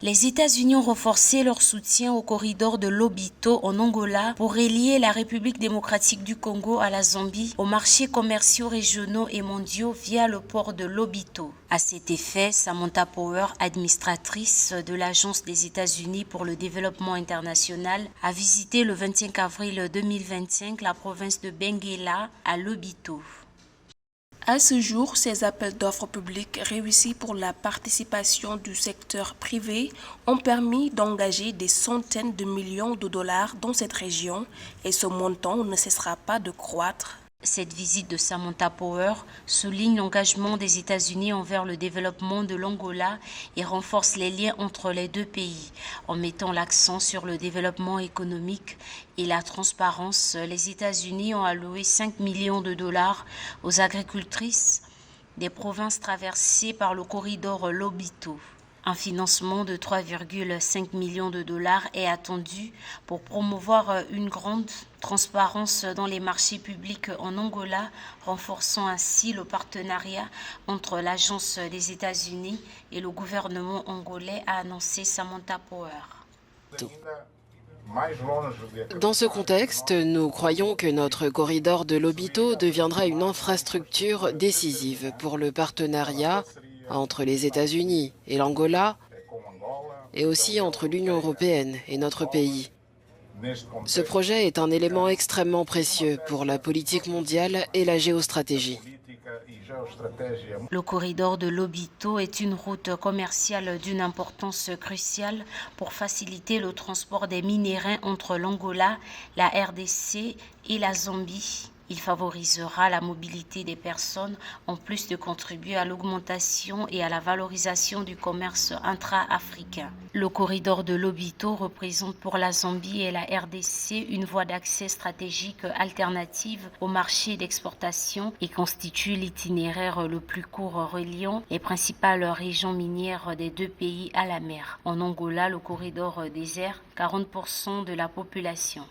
Les États-Unis ont renforcé leur soutien au corridor de Lobito en Angola pour relier la République démocratique du Congo à la Zambie aux marchés commerciaux régionaux et mondiaux via le port de Lobito. À cet effet, Samantha Power, administratrice de l'Agence des États-Unis pour le développement international, a visité le 25 avril 2025 la province de Benguela à Lobito. À ce jour, ces appels d'offres publics réussis pour la participation du secteur privé ont permis d'engager des centaines de millions de dollars dans cette région et ce montant ne cessera pas de croître. Cette visite de Samantha Power souligne l'engagement des États-Unis envers le développement de l'Angola et renforce les liens entre les deux pays. En mettant l'accent sur le développement économique et la transparence, les États-Unis ont alloué 5 millions de dollars aux agricultrices des provinces traversées par le corridor Lobito. Un financement de 3,5 millions de dollars est attendu pour promouvoir une grande transparence dans les marchés publics en Angola, renforçant ainsi le partenariat entre l'Agence des États-Unis et le gouvernement angolais, a annoncé Samantha Power. Dans ce contexte, nous croyons que notre corridor de Lobito deviendra une infrastructure décisive pour le partenariat entre les États-Unis et l'Angola, et aussi entre l'Union européenne et notre pays. Ce projet est un élément extrêmement précieux pour la politique mondiale et la géostratégie. Le corridor de Lobito est une route commerciale d'une importance cruciale pour faciliter le transport des minéraux entre l'Angola, la RDC et la Zambie. Il favorisera la mobilité des personnes en plus de contribuer à l'augmentation et à la valorisation du commerce intra-africain. Le corridor de Lobito représente pour la Zambie et la RDC une voie d'accès stratégique alternative au marché d'exportation et constitue l'itinéraire le plus court reliant les principales régions minières des deux pays à la mer. En Angola, le corridor dessert 40% de la population.